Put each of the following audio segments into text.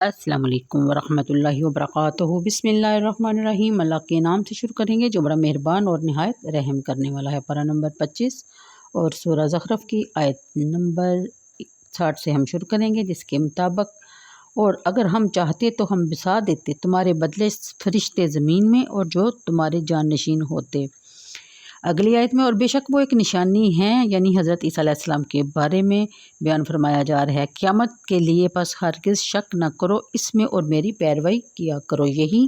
अस्सलाम वालेकुम वरहमतुल्लाहि वबरकातुहू। बिस्मिल्लाहिर्रहमानिर्रहीम। अल्लाह के नाम से शुरू करेंगे जो बड़ा मेहरबान और नहायत रहम करने वाला है। पारा नंबर 25 और सूरह ज़ुखरफ की आयत नंबर 60 से हम शुरू करेंगे, जिसके मुताबिक और अगर हम चाहते तो हम बिसा देते तुम्हारे बदले फरिश्ते ज़मीन में और जो तुम्हारे जाननशीन होते। अगली आयत में और बेशक वो एक निशानी है, यानी हज़रत ईसा अलैहिस्सलाम के बारे में बयान फरमाया जा रहा है, क़यामत के लिए बस हरगिज़ शक न करो इसमें और मेरी पैरवी किया करो, यही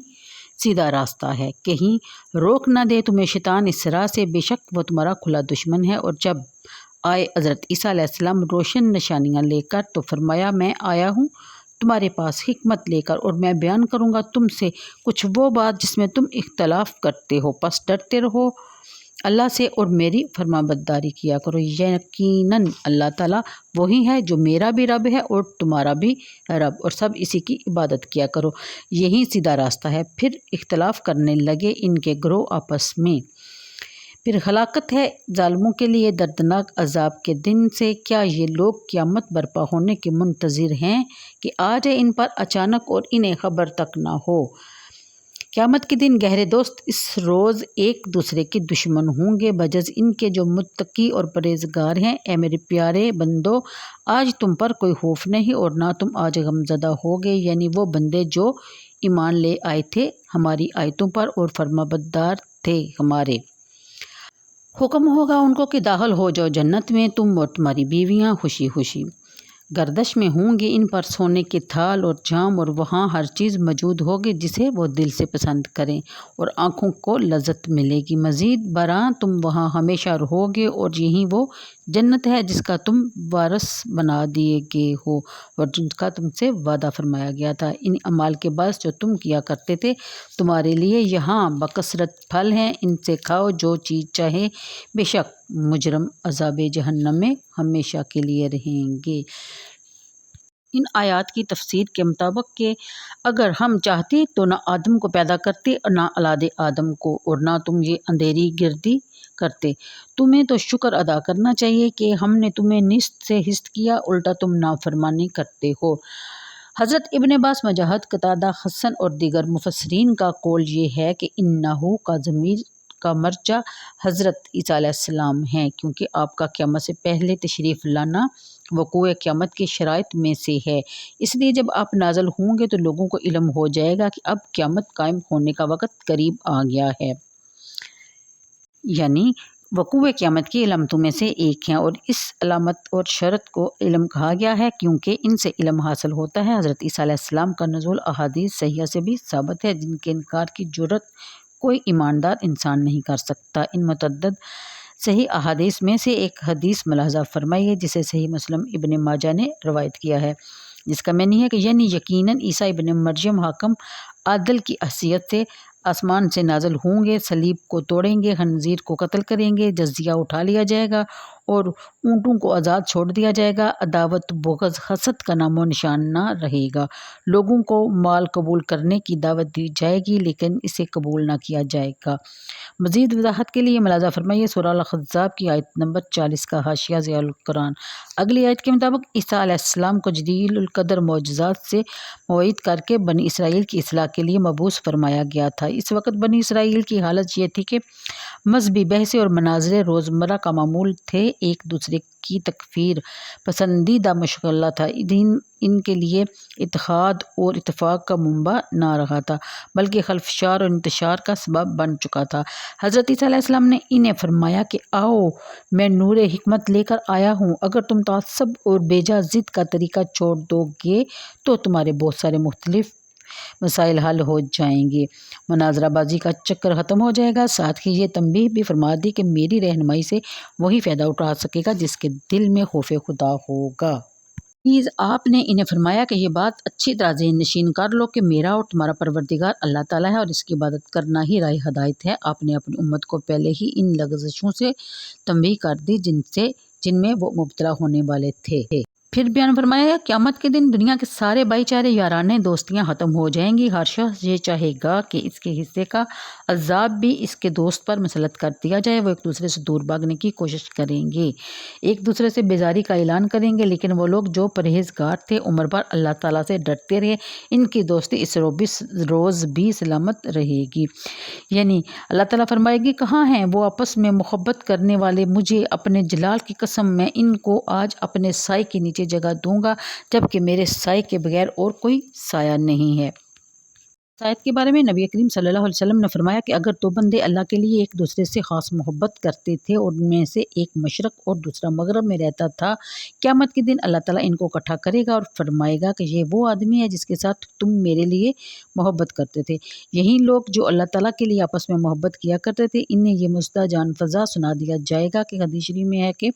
सीधा रास्ता है। कहीं रोक न दे तुम्हें शैतान इस राह से, बेशक वो तुम्हारा खुला दुश्मन है। और जब आए हज़रत ईसा अलैहिस्सलाम रोशन निशानियाँ लेकर तो फरमाया मैं आया हूँ तुम्हारे पास हिकमत लेकर और मैं बयान करूँगा तुमसे कुछ वो बात जिसमें तुम इख्तलाफ करते हो, बस डरते रहो अल्लाह से और मेरी फरमाबरदारी किया करो। यकीनन अल्लाह ताला वही है जो मेरा भी रब है और तुम्हारा भी रब, और सब इसी की इबादत किया करो, यही सीधा रास्ता है। फिर इख्तलाफ करने लगे इनके ग्रोह आपस में। फिर हलाकत है जालिमों के लिए दर्दनाक अजाब के दिन से। क्या ये लोग क़यामत बर्पा होने के मुंतज़िर हैं कि आ जाए इन पर अचानक और इन्हें खबर तक ना हो। क़यामत के दिन गहरे दोस्त इस रोज़ एक दूसरे के दुश्मन होंगे बजज़ इनके जो मुत्तकी और परहेज़गार हैं। ए मेरे प्यारे बंदो, आज तुम पर कोई खौफ नहीं और ना तुम आज गमज़दा होगे, यानी वो बंदे जो ईमान ले आए थे हमारी आयतों पर और फरमाबरदार थे हमारे। हुक्म होगा उनको कि दाखिल हो जाओ जन्नत में, तुम और तुम्हारी बीवियाँ खुशी खुशी। गर्दश में होंगे इन पर सोने के थाल और जाम, और वहाँ हर चीज़ मौजूद होगी जिसे वो दिल से पसंद करें और आँखों को लज्जत मिलेगी। मज़ीद बरां तुम वहाँ हमेशा रहोगे और यही वो जन्नत है जिसका तुम वारस बना दिए गए हो और जिसका तुमसे वादा फरमाया गया था। इन अमाल के बाद जो तुम किया करते थे तुम्हारे लिए यहाँ बकसरत फल हैं, इनसे खाओ जो चीज़ चाहे, बेशक मुजरम अज़ाब जहन्नम में हमेशा के लिए रहेंगे। इन आयात की तफसीर के मुताबिक कि अगर हम चाहते तो ना आदम को पैदा करते और ना औलाद आदम को, और ना तुम ये अंधेरी गिरदी करते। तुम्हें तो शुक्र अदा करना चाहिए कि हमने तुम्हें निस्त से हिस्त किया, उल्टा तुम नाफरमानी करते हो। हज़रत इब्न अब्बास, मुजाहिद, कतादा, हसन और दीगर मुफस्सिरीन का कौल ये है कि इन्नहु का ज़मीर का मर्जा हज़रत ईसा अलैहिस्सलाम है, क्योंकि आपका क़यामत से पहले तशरीफ़ लाना वक़ूअ क़यामत की शराइत में से है। इसलिए जब आप नाज़िल होंगे तो लोगों को इल्म हो जाएगा कि अब क़यामत कायम होने का वक़्त करीब आ गया है, यानी वक़ूअ क़यामत की इलामतों में से एक है। और इस अलामत और शरत को इल्म कहा गया है क्योंकि इनसे इल्म हासिल होता है। हज़रत ईसा अलैहिस्सलाम का नुज़ूल अहादीस सहीह से भी साबित है, जिनके इनकार की जुर्रत कोई ईमानदार इंसान नहीं कर सकता। इन मुतअद्दिद सही अहादीस में से एक हदीस मुलाहज़ा फरमाई है जिसे सही मुस्लिम इब्न माजा ने रवायत किया है, जिसका मैनी है कि यानी यकीनन ईसा इब्न मरियम हाकिम आदल की हैसियत से आसमान से नाज़िल होंगे, सलीब को तोड़ेंगे, खंजीर को कत्ल करेंगे, जज़िया उठा लिया जाएगा और ऊँटों को आज़ाद छोड़ दिया जाएगा। अदावत, बुग़्ज़, हसद का नामो निशान ना रहेगा। लोगों को माल कबूल करने की दावत दी जाएगी लेकिन इसे कबूल ना किया जाएगा। मज़ीद वज़ाहत के लिए मुलाज़ा फरमाइए सूरह अल-अहज़ाब की आयत नंबर 40 का हाशिया ज़ियाउल कुरान। अगली आयत के मुताबिक ईसा अलैहिस्सलाम को जलीलुल कद्र मौजज़ात से मुअय्यद करके बनी इसराइल की इस्लाह के लिए मबूस फरमाया गया था। इस वक्त बनी इसराइल की हालत ये थी कि मज़हबी बहसें और मनाज़रे रोज़मर्रा का मामूल थे। एक दूसरे की तकफ़ीर पसंदीदा मशगला था। दीन इनके लिए इत्तेहाद और इत्तेफाक का मुंबा ना रहा था, बल्कि खल्फशार और इंतशार का सबब बन चुका था। हज़रत ईसा अलैहिस्सलाम ने इन्हें फरमाया कि आओ मैं नूरे हिकमत लेकर आया हूँ, अगर तुम तासब और बेजा ज़िद का तरीका छोड़ दोगे तो तुम्हारे बहुत सारे मुख्तलिफ मसाइल हल हो जाएंगे, मुनाजराबाजी का चक्कर ख़त्म हो जाएगा। साथ ही ये तंबीह भी फरमा दी कि मेरी रहनुमाई से वही फ़ायदा उठा सकेगा जिसके दिल में खौफ खुदा होगा। प्लीज़ आपने इन्हें फरमाया कि ये बात अच्छी तरह ज़हन नशीन कर लो कि मेरा और तुम्हारा परवरदिगार अल्लाह ताला है और इसकी इबादत करना ही राह हदायत है। आपने अपनी उम्मत को पहले ही इन लग़ज़शों से तंबीह कर दी जिनमें वो मुब्तला होने वाले थे। پھر بیان فرمایا قیامت کے دن دنیا کے سارے بھائی چارے یارانے دوستیاں ختم ہو جائیں گی۔ ہر شخص یہ چاہے گا کہ اس کے حصے کا عذاب بھی اس کے دوست پر مسلط کر دیا جائے۔ وہ ایک دوسرے سے دور بھاگنے کی کوشش کریں گے، ایک دوسرے سے بیزاری کا اعلان کریں گے، لیکن وہ لوگ جو پرہیزگار تھے، عمر بھر اللہ تعالیٰ سے ڈرتے رہے، ان کی دوستی اس روز بھی سلامت رہے گی۔ یعنی اللہ تعالیٰ فرمائے گی کہاں ہیں وہ آپس میں محبت کرنے والے، مجھے اپنے جلال کی قسم میں ان کو آج اپنے سائے کے نیچے جگہ دوں گا، جبکہ میرے سائے کے بغیر اور کوئی سایہ نہیں ہے۔ اس آیت کے بارے میں نبی کریم صلی اللہ علیہ وسلم نے فرمایا کہ اگر دو بندے اللہ کے لیے ایک دوسرے سے خاص محبت کرتے تھے اور ان میں سے ایک مشرق اور دوسرا مغرب میں رہتا تھا، قیامت کے دن اللہ تعالیٰ ان کو اکٹھا کرے گا اور فرمائے گا کہ یہ وہ آدمی ہے جس کے ساتھ تم میرے لیے محبت کرتے تھے۔ یہی لوگ جو اللہ تعالیٰ کے لیے آپس میں محبت کیا کرتے تھے، انہیں یہ مزدہ جان فضا سنا دیا جائے گا کہ حدیث شریف میں ہے کہ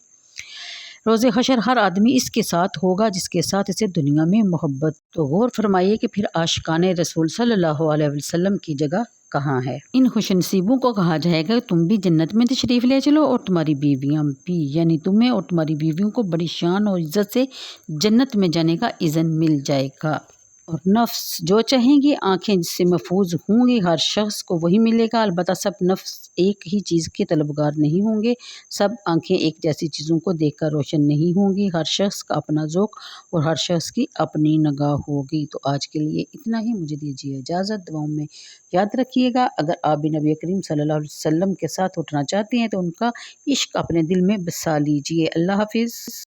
روز حشر ہر آدمی اس کے ساتھ ہوگا جس کے ساتھ اسے دنیا میں محبت۔ تو غور فرمائیے کہ پھر عاشقان رسول صلی اللہ علیہ وسلم کی جگہ کہاں ہے؟ ان خوش نصیبوں کو کہا جائے گا تم بھی جنت میں تشریف لے چلو اور تمہاری بیویاں بھی، یعنی تمہیں اور تمہاری بیویوں کو بڑی شان اور عزت سے جنت میں جانے کا اذن مل جائے گا۔ اور نفس جو چاہیں گی آنکھیں جس سے محفوظ ہوں گی، ہر شخص کو وہی ملے گا۔ البتہ سب نفس ایک ہی چیز کے طلبگار نہیں ہوں گے، سب آنکھیں ایک جیسی چیزوں کو دیکھ کر روشن نہیں ہوں گی، ہر شخص کا اپنا ذوق اور ہر شخص کی اپنی نگاہ ہوگی۔ تو آج کے لیے اتنا ہی، مجھے دیجیے اجازت، دعاؤں میں یاد رکھیے گا۔ اگر آپ بھی نبی کریم صلی اللہ علیہ وسلم کے ساتھ اٹھنا چاہتے ہیں تو ان کا عشق اپنے دل میں بسا لیجیے۔ اللہ حافظ۔